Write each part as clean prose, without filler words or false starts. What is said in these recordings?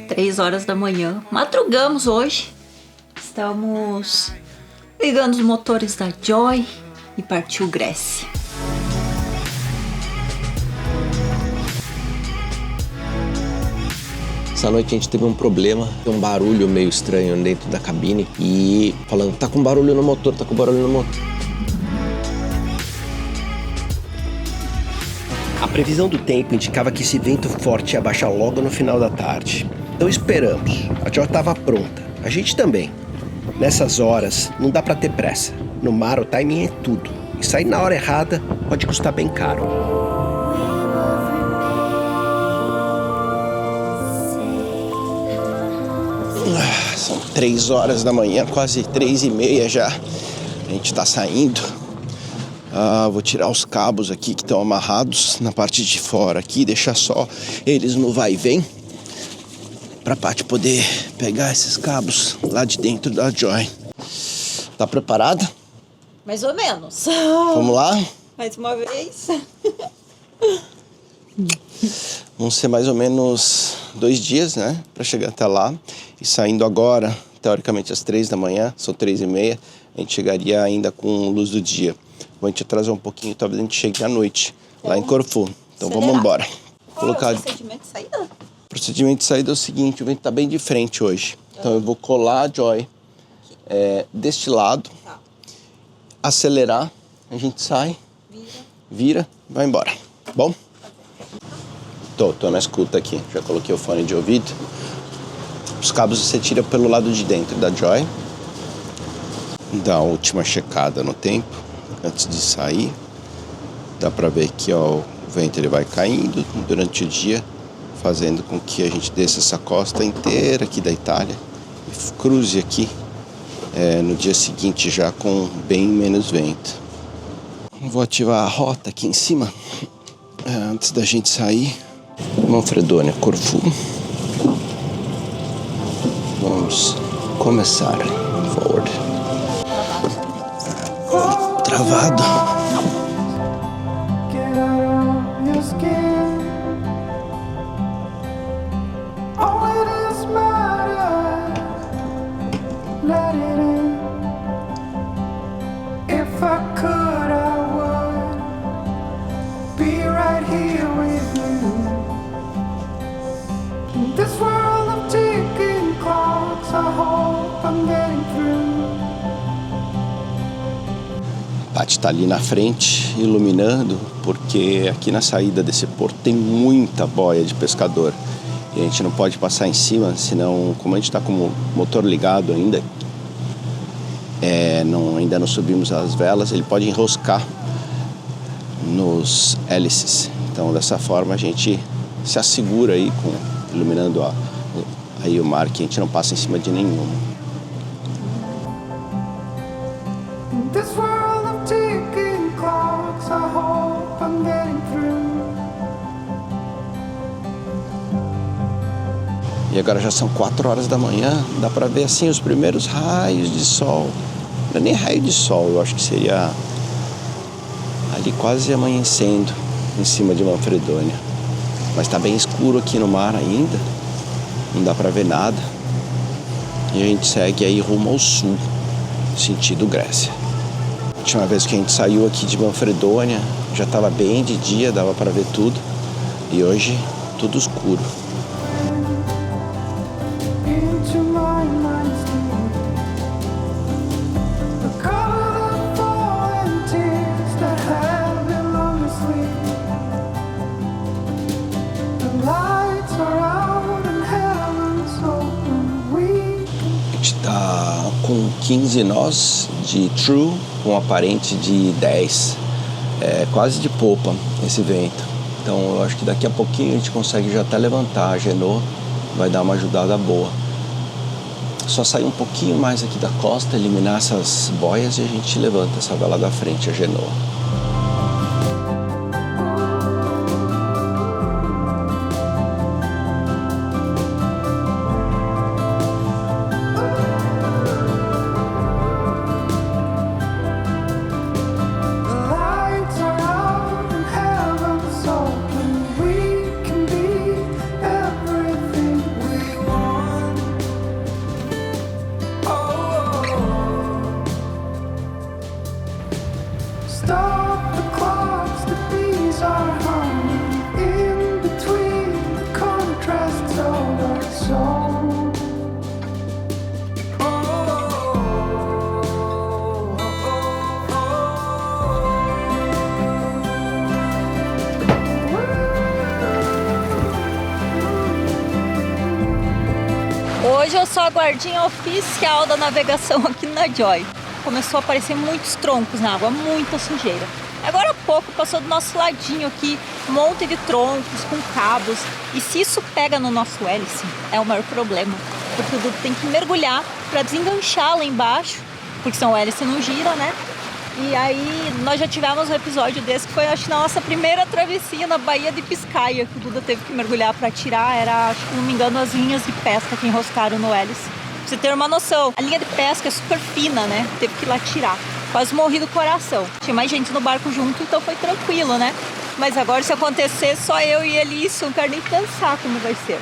3 horas da manhã. Madrugamos hoje. Estamos ligando os motores da Joy e partiu Grécia. Essa noite a gente teve um problema, um barulho meio estranho dentro da cabine e falando, tá com barulho no motor, tá com barulho no motor. A previsão do tempo indicava que esse vento forte ia baixar logo no final da tarde. Então esperamos. A Joy estava pronta. A gente também. Nessas horas, não dá pra ter pressa. No mar, o timing é tudo. E sair na hora errada pode custar bem caro. São 3 horas da manhã, quase 3h30 já. A gente tá saindo. Vou tirar os cabos aqui que estão amarrados na parte de fora aqui, deixar só eles no vai e vem, pra Paty poder pegar esses cabos lá de dentro da Joy. Tá preparada? Mais ou menos. Vamos lá? Mais uma vez. Vão ser mais ou menos 2 dias, né? Pra chegar até lá. E saindo agora, teoricamente às 3 da manhã, são 3h30, a gente chegaria ainda com luz do dia. A gente atrasar um pouquinho, talvez a gente chegue à noite, lá em Corfu. Então vamos embora. Qual é o procedimento de saída? O procedimento de saída é o seguinte, o vento tá bem de frente hoje. Então eu vou colar a Joy deste lado, acelerar, a gente sai, vira, vai embora. Bom? Tô na escuta aqui, já coloquei o fone de ouvido. Os cabos você tira pelo lado de dentro da Joy. Dá a última checada no tempo. Antes de sair, dá pra ver que ó, o vento ele vai caindo durante o dia, fazendo com que a gente desça essa costa inteira aqui da Itália e cruze aqui no dia seguinte já com bem menos vento. Vou ativar a rota aqui em cima antes da gente sair. Manfredonia, Corfu. Vamos começar. Forward. Travado. Paty tá ali na frente, iluminando, porque aqui na saída desse porto tem muita boia de pescador. E a gente não pode passar em cima, senão, como a gente tá com o motor ligado ainda, ainda não subimos as velas, ele pode enroscar nos hélices. Então, dessa forma, a gente se assegura aí, iluminando aí o mar, que a gente não passa em cima de nenhuma. E agora já são 4 horas da manhã, dá pra ver assim os primeiros raios de sol. Não é nem raio de sol, eu acho que seria ali quase amanhecendo em cima de Manfredonia. Mas tá bem escuro aqui no mar ainda, não dá pra ver nada. E a gente segue aí rumo ao sul, sentido Grécia. A última vez que a gente saiu aqui de Manfredonia, já tava bem de dia, dava pra ver tudo. E hoje, tudo escuro. A gente tá com 15 nós de true, com aparente de 10. É quase de popa esse vento. Então eu acho que daqui a pouquinho a gente consegue já até levantar a Genoa, vai dar uma ajudada boa. Só sair um pouquinho mais aqui da costa, eliminar essas boias e a gente levanta essa vela da frente, a Genoa. Everything Hoje eu sou a guardinha oficial da navegação aqui na Joy. Começou a aparecer muitos troncos na água, muita sujeira. Agora há pouco passou do nosso ladinho aqui um monte de troncos com cabos. E se isso pega no nosso hélice, é o maior problema. Porque o Dudu tem que mergulhar para desenganchar lá embaixo, porque senão o hélice não gira, né? E aí nós já tivemos um episódio desse que foi, acho, na nossa primeira travessia na Baía de Biscaia, que o Duda teve que mergulhar para tirar, era, acho que não me engano, as linhas de pesca que enroscaram no hélice. Pra você ter uma noção, a linha de pesca é super fina, né? Teve que ir lá tirar. Quase morri do coração. Tinha mais gente no barco junto, então foi tranquilo, né? Mas agora, se acontecer, só eu e ele, isso, eu não quero nem pensar como vai ser.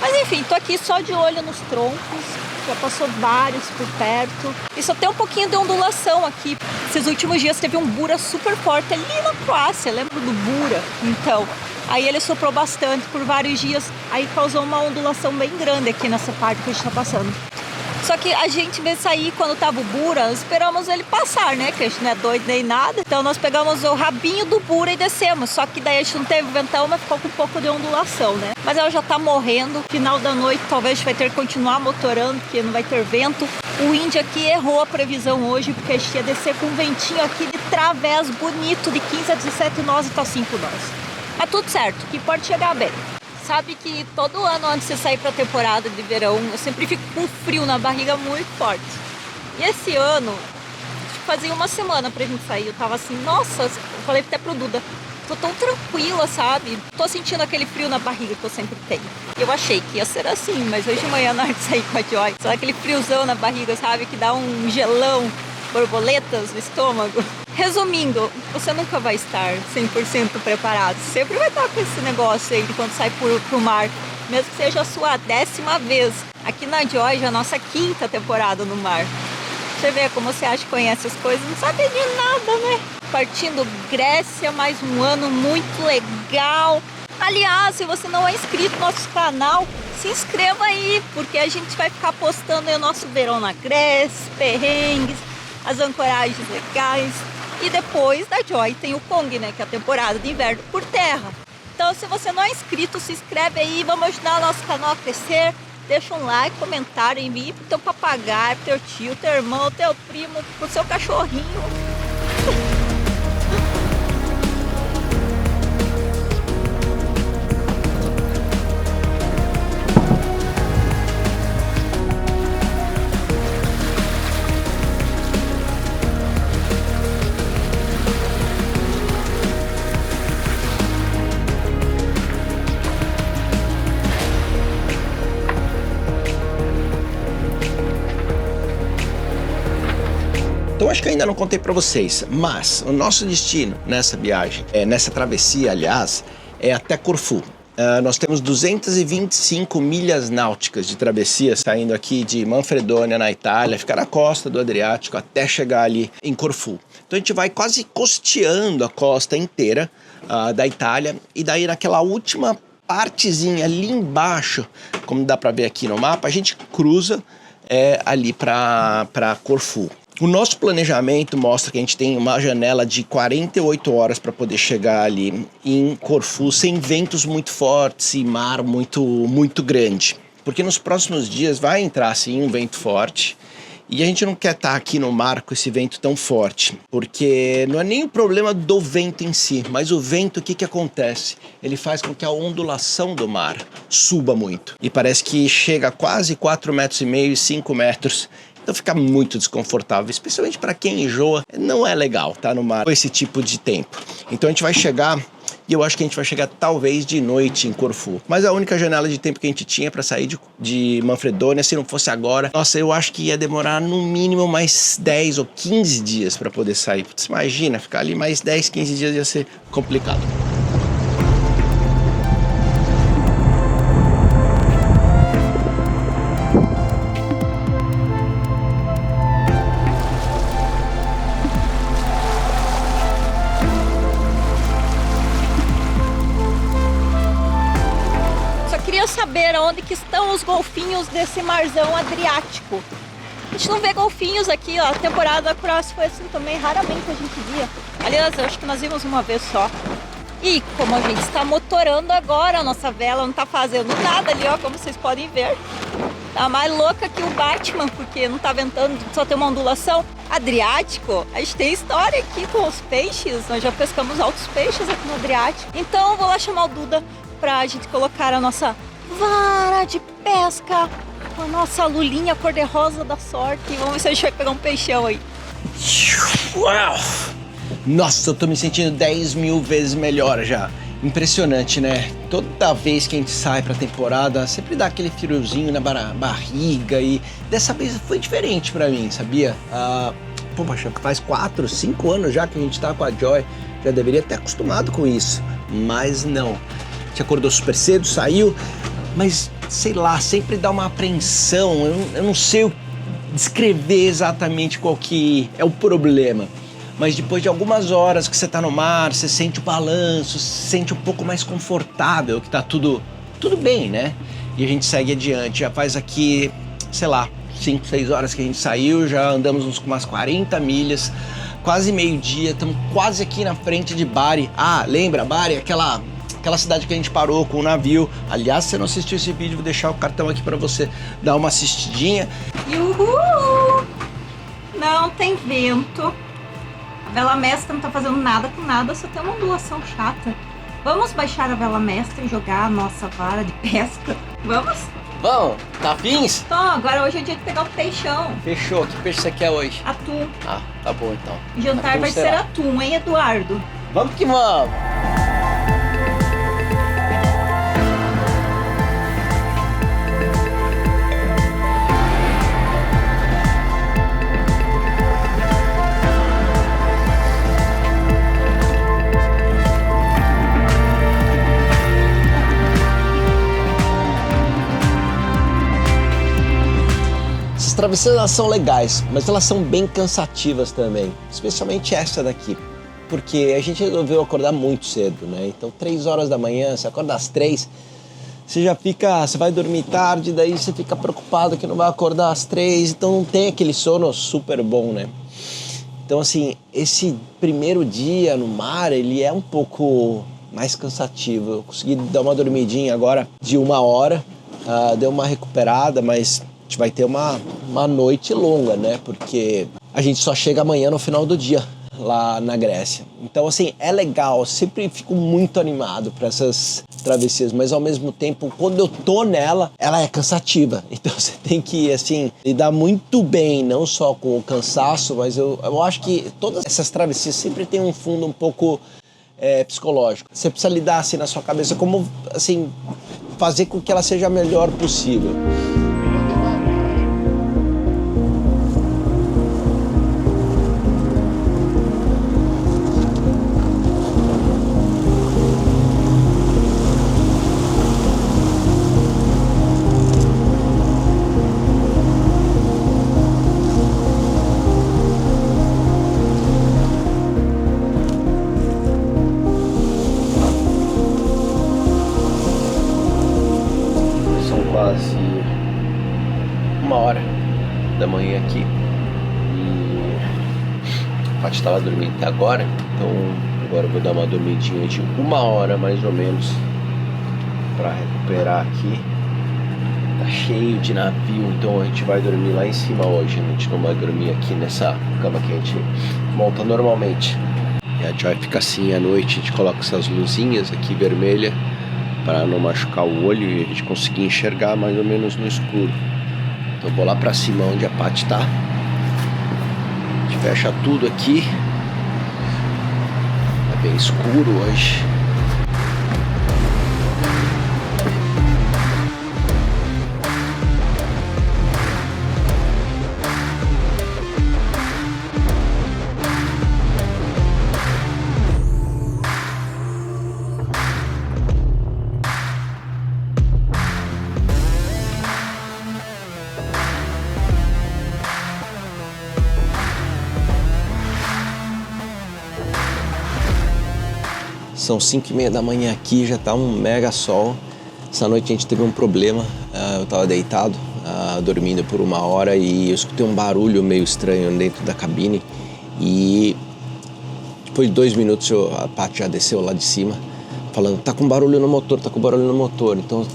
Mas enfim, tô aqui só de olho nos troncos. Já passou vários por perto. E só tem um pouquinho de ondulação aqui. Esses últimos dias teve um bura super forte ali na Croácia, lembra do bura? Então, aí ele soprou bastante por vários dias. Aí causou uma ondulação bem grande aqui nessa parte que a gente tá passando. Só que a gente veio sair quando tava o bura, esperamos ele passar, né? Que a gente não é doido nem nada. Então nós pegamos o rabinho do bura e descemos. Só que daí a gente não teve ventão, mas ficou com um pouco de ondulação, né? Mas ela já tá morrendo. Final da noite talvez a gente vai ter que continuar motorando, porque não vai ter vento. O Indy aqui errou a previsão hoje, porque a gente ia descer com um ventinho aqui de través bonito, de 15 a 17 nós e tá 5 nós. Mas tudo certo, que pode chegar bem. Sabe que todo ano antes de você sair para a temporada de verão, eu sempre fico com frio na barriga muito forte. E esse ano, fazia uma semana pra gente sair, eu tava assim, nossa, eu falei até pro Duda, tô tão tranquila, sabe? Tô sentindo aquele frio na barriga que eu sempre tenho. E eu achei que ia ser assim, mas hoje de manhã na hora de sair com a Joy, só aquele friozão na barriga, sabe? Que dá um gelão, borboletas no estômago. Resumindo, você nunca vai estar 100% preparado. Sempre vai estar com esse negócio aí de quando sai pro mar. Mesmo que seja a sua 10ª vez. Aqui na Joy, já é a nossa 5ª temporada no mar. Você vê como você acha que conhece as coisas, não sabe de nada, né? Partindo Grécia, mais um ano muito legal. Aliás, se você não é inscrito no nosso canal, se inscreva aí, porque a gente vai ficar postando aí o nosso verão na Grécia, perrengues, as ancoragens legais. E depois da Joy tem o Kong, né? Que é a temporada de inverno por terra. Então, se você não é inscrito, se inscreve aí. Vamos ajudar o nosso canal a crescer. Deixa um like, comentário, envie pro teu papagaio, pro teu tio, teu irmão, teu primo, pro seu cachorrinho. Então acho que ainda não contei para vocês, mas o nosso destino nessa viagem, nessa travessia, aliás, é até Corfu. Nós temos 225 milhas náuticas de travessia saindo aqui de Manfredonia, na Itália, ficar na costa do Adriático até chegar ali em Corfu. Então a gente vai quase costeando a costa inteira da Itália e daí naquela última partezinha ali embaixo, como dá para ver aqui no mapa, a gente cruza ali para Corfu. O nosso planejamento mostra que a gente tem uma janela de 48 horas para poder chegar ali em Corfu sem ventos muito fortes e mar muito grande. Porque nos próximos dias vai entrar sim um vento forte e a gente não quer estar aqui no mar com esse vento tão forte. Porque não é nem o problema do vento em si, mas o vento, o que acontece? Ele faz com que a ondulação do mar suba muito. E parece que chega a quase 4,5 metros, 5 metros. Então fica muito desconfortável, especialmente para quem enjoa. Não é legal estar no mar com esse tipo de tempo. Então a gente vai chegar, e eu acho que a gente vai chegar talvez de noite em Corfu. Mas a única janela de tempo que a gente tinha para sair de Manfredonia, se não fosse agora, nossa, eu acho que ia demorar no mínimo mais 10 ou 15 dias para poder sair. Você imagina, ficar ali mais 10, 15 dias ia ser complicado. Saber onde que estão os golfinhos desse marzão Adriático. A gente não vê golfinhos aqui, ó. A temporada da Croácia foi assim também, raramente a gente via. Aliás, eu acho que nós vimos uma vez só. E como a gente está motorando agora, a nossa vela não está fazendo nada ali, ó, como vocês podem ver. Tá mais louca que o Batman, porque não tá ventando, só tem uma ondulação. Adriático, a gente tem história aqui com os peixes, nós já pescamos altos peixes aqui no Adriático. Então eu vou lá chamar o Duda pra gente colocar a nossa vara de pesca com a nossa lulinha cor-de-rosa da sorte. E vamos ver se a gente vai pegar um peixão aí. Uau! Nossa, eu tô me sentindo 10 mil vezes melhor já. Impressionante, né? Toda vez que a gente sai pra temporada, sempre dá aquele friozinho na barriga e dessa vez foi diferente pra mim, sabia? Poxa, faz 4, 5 anos já que a gente tá com a Joy, já deveria ter acostumado com isso, mas não. A gente acordou super cedo, saiu, mas sei lá, sempre dá uma apreensão, eu não sei descrever exatamente qual que é o problema. Mas depois de algumas horas que você tá no mar, você sente o balanço, se sente um pouco mais confortável, que tá tudo bem, né? E a gente segue adiante, já faz aqui, sei lá, 5, 6 horas que a gente saiu, já andamos umas 40 milhas, quase meio-dia, estamos quase aqui na frente de Bari. Ah, lembra, Bari, aquela cidade que a gente parou com o navio. Aliás, se você não assistiu esse vídeo, vou deixar o cartão aqui pra você dar uma assistidinha. Uhul! Não tem vento. A vela mestra não tá fazendo nada com nada, só tem uma ondulação chata. Vamos baixar a vela mestra e jogar a nossa vara de pesca? Vamos? Vamos, tá afins? Então, agora hoje é dia de pegar o peixão. Fechou, que peixe você quer hoje? Atum. Ah, tá bom então. O jantar Atum vai será? ser atum, hein, Eduardo? Vamos que vamos! As travessias elas são legais, mas elas são bem cansativas também, especialmente essa daqui, porque a gente resolveu acordar muito cedo, né? Então 3 horas da manhã, você acorda às 3, você vai dormir tarde, daí você fica preocupado que não vai acordar às 3, então não tem aquele sono super bom, né? Então assim, esse primeiro dia no mar, ele é um pouco mais cansativo. Eu consegui dar uma dormidinha agora de 1 hora, deu uma recuperada, mas a gente vai ter uma noite longa, né? Porque a gente só chega amanhã no final do dia lá na Grécia. Então, assim, é legal. Sempre fico muito animado para essas travessias, mas ao mesmo tempo, quando eu tô nela, ela é cansativa. Então, você tem que, assim, lidar muito bem, não só com o cansaço, mas eu acho que todas essas travessias sempre tem um fundo um pouco psicológico. Você precisa lidar, assim, na sua cabeça como, assim, fazer com que ela seja a melhor possível. Quase 1h da manhã aqui e a Paty estava dormindo até agora, então agora eu vou dar uma dormidinha de 1 hora mais ou menos para recuperar aqui. Tá cheio de navio, então a gente vai dormir lá em cima hoje, a gente não vai dormir aqui nessa cama que a gente monta normalmente. E a Joy fica assim à noite, a gente coloca essas luzinhas aqui vermelhas para não machucar o olho e a gente conseguir enxergar mais ou menos no escuro. Então eu vou lá para cima onde a Paty tá. A gente fecha tudo aqui. É bem escuro hoje. São 5h30 da manhã aqui, já tá um mega sol. Essa noite a gente teve um problema, eu tava deitado, dormindo por 1 hora e eu escutei um barulho meio estranho dentro da cabine. E depois de 2 minutos a Paty já desceu lá de cima falando, tá com barulho no motor, tá com barulho no motor. Então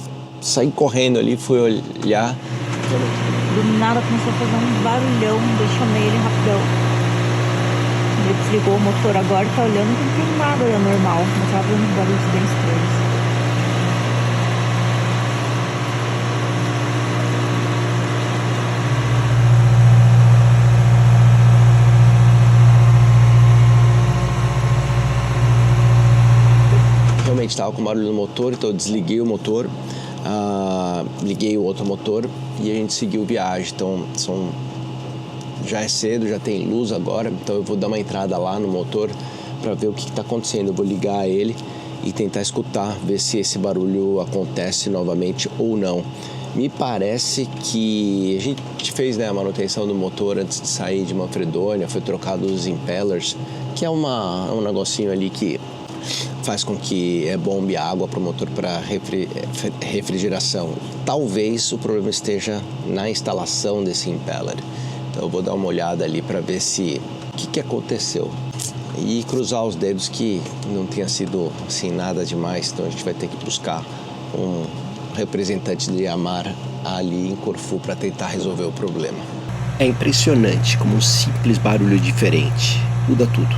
saí correndo ali, fui olhar. Do nada começou a fazer um barulhão, eu chamei ele rapidão. Ele desligou o motor agora e tá olhando, não tem nada normal, mas tava dando barulhos bem estranhos. Realmente estava com barulho no motor, então eu desliguei o motor, liguei o outro motor e a gente seguiu viagem. Então já é cedo, já tem luz agora, então eu vou dar uma entrada lá no motor para ver o que está acontecendo. Eu vou ligar ele e tentar escutar, ver se esse barulho acontece novamente ou não. Me parece que a gente fez, né, a manutenção do motor antes de sair de Manfredonia, foi trocado os impellers, que é um negocinho ali que faz com que bombe água para o motor para refrigeração. Talvez o problema esteja na instalação desse impeller. Então eu vou dar uma olhada ali para ver o que aconteceu. E cruzar os dedos que não tenha sido assim, nada demais. Então a gente vai ter que buscar um representante de Yamaha ali em Corfu para tentar resolver o problema. É impressionante como um simples barulho diferente muda tudo.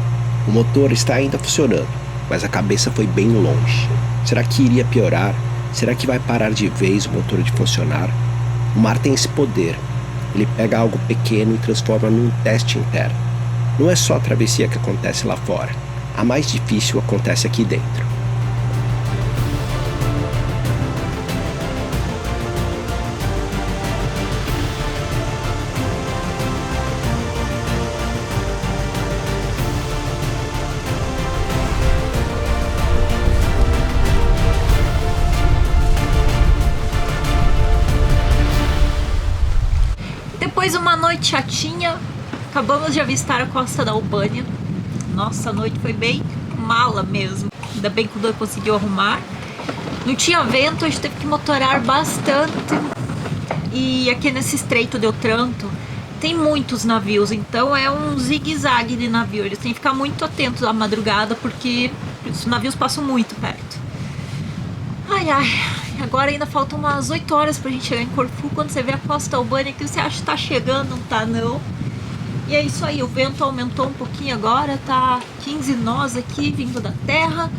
O motor está ainda funcionando, mas a cabeça foi bem longe. Será que iria piorar? Será que vai parar de vez o motor de funcionar? O mar tem esse poder. Ele pega algo pequeno e transforma num teste interno. Não é só a travessia que acontece lá fora. A mais difícil acontece aqui dentro. Depois de uma noite chatinha, acabamos de avistar a costa da Albânia. Nossa, a noite foi bem mala mesmo. Ainda bem que o Doi conseguiu arrumar. Não tinha vento, a gente teve que motorar bastante. E aqui nesse estreito de Otranto tem muitos navios, então é um zigue-zague de navio. Eles têm que ficar muito atentos à madrugada porque os navios passam muito perto. Ai, ai. Agora ainda faltam umas 8 horas pra gente chegar em Corfu. Quando você vê a costa albânia que você acha que tá chegando, não tá não. E é isso aí, o vento aumentou um pouquinho agora, tá 15 nós aqui vindo da terra.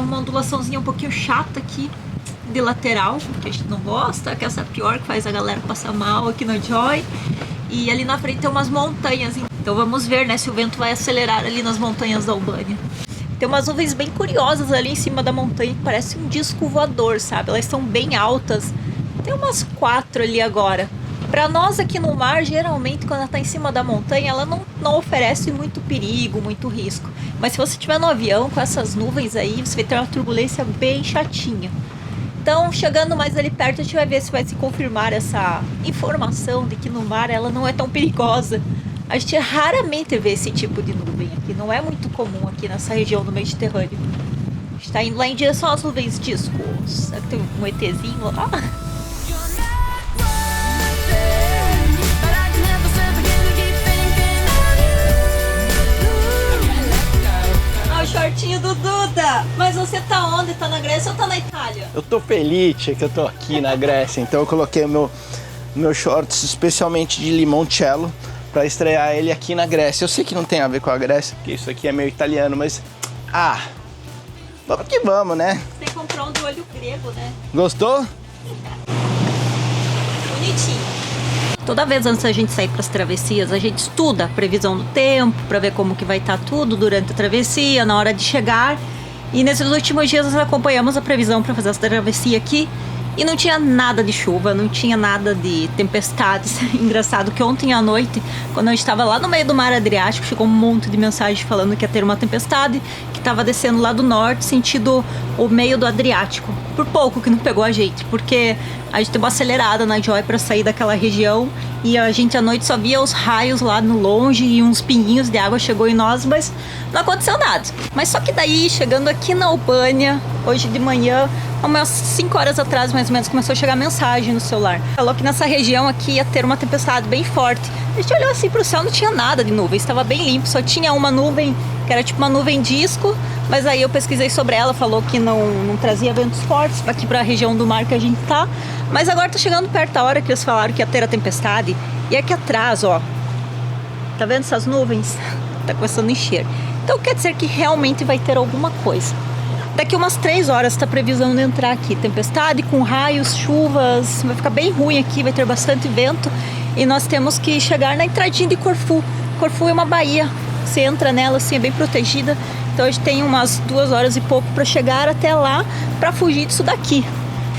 Uma ondulaçãozinha um pouquinho chata aqui de lateral, que a gente não gosta, que essa é a pior, que faz a galera passar mal aqui na Joy. E ali na frente tem umas montanhas, então vamos ver, né, se o vento vai acelerar ali nas montanhas da Albânia. Tem umas nuvens bem curiosas ali em cima da montanha, que parece um disco voador, sabe? Elas são bem altas. Tem umas 4 ali agora. Pra nós aqui no mar, geralmente, quando ela tá em cima da montanha, ela não oferece muito perigo, muito risco. Mas se você estiver no avião com essas nuvens aí, você vai ter uma turbulência bem chatinha. Então, chegando mais ali perto, a gente vai ver se vai se confirmar essa informação de que no mar ela não é tão perigosa. A gente raramente vê esse tipo de nuvem aqui, não é muito comum aqui nessa região do Mediterrâneo. A gente está indo lá em direção às nuvens discos. Será que tem um ETzinho lá? Ah, o shortinho do Duda! Mas você tá onde? Tá na Grécia ou tá na Itália? Eu tô feliz que eu tô aqui na Grécia, então eu coloquei meu shorts especialmente de limoncello pra estrear ele aqui na Grécia. Eu sei que não tem a ver com a Grécia, porque isso aqui é meio italiano, mas... vamos que vamos, né? Você comprou um do olho grego, né? Gostou? Bonitinho. Toda vez antes da gente sair para as travessias, a gente estuda a previsão do tempo, para ver como que vai estar tudo durante a travessia, na hora de chegar. E nesses últimos dias nós acompanhamos a previsão para fazer essa travessia aqui. E não tinha nada de chuva, não tinha nada de tempestades. Engraçado que ontem à noite, quando a gente estava lá no meio do mar Adriático, chegou um monte de mensagem falando que ia ter uma tempestade, que estava descendo lá do norte, sentido o meio do Adriático. Por pouco que não pegou a gente, porque a gente deu uma acelerada na Joy para sair daquela região e a gente à noite só via os raios lá no longe e uns pinguinhos de água chegou em nós, mas não aconteceu nada. Mas só que daí, chegando aqui na Albânia, hoje de manhã, umas 5 horas atrás, mais ou menos, começou a chegar mensagem no celular. Falou que nessa região aqui ia ter uma tempestade bem forte. A gente olhou assim pro céu, não tinha nada de nuvem, estava bem limpo, só tinha uma nuvem que era tipo uma nuvem disco, mas aí eu pesquisei sobre ela, falou que não trazia ventos fortes aqui para a região do mar que a gente tá. Mas agora tá chegando perto da hora que eles falaram que ia ter a tempestade. E aqui atrás, ó, tá vendo essas nuvens? Tá começando a encher. Então quer dizer que realmente vai ter alguma coisa. Daqui umas 3 horas tá previsão de entrar aqui. Tempestade com raios, chuvas, vai ficar bem ruim aqui, vai ter bastante vento. E nós temos que chegar na entradinha de Corfu. Corfu é uma baía, você entra nela assim, é bem protegida. Então a gente tem umas 2 horas e pouco para chegar até lá, para fugir disso daqui.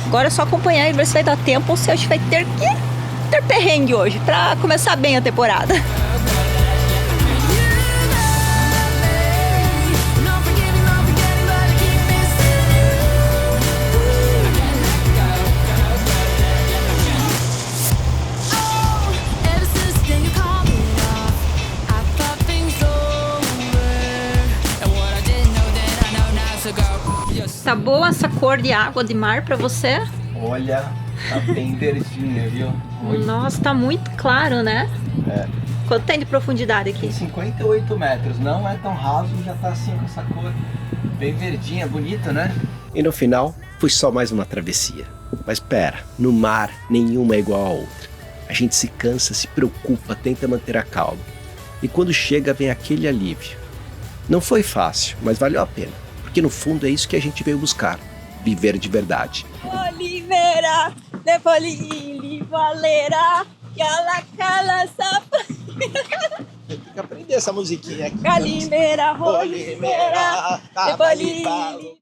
Agora é só acompanhar e ver se vai dar tempo ou se a gente vai ter que ter perrengue hoje, para começar bem a temporada. Tá boa essa cor de água de mar pra você? Olha, tá bem verdinha, viu? Nossa, tá muito claro, né? É. Quanto tem de profundidade aqui? 58 metros, não é tão raso, já tá assim com essa cor bem verdinha, bonita, né? E no final, foi só mais uma travessia. Mas pera, no mar, nenhuma é igual a outra. A gente se cansa, se preocupa, tenta manter a calma. E quando chega, vem aquele alívio. Não foi fácil, mas valeu a pena. Porque no fundo é isso que a gente veio buscar. Viver de verdade. Oliveira, de Polili, Valera, Cala, Sapa. Tem que aprender essa musiquinha aqui. Galimera, Oliveira, de Polili.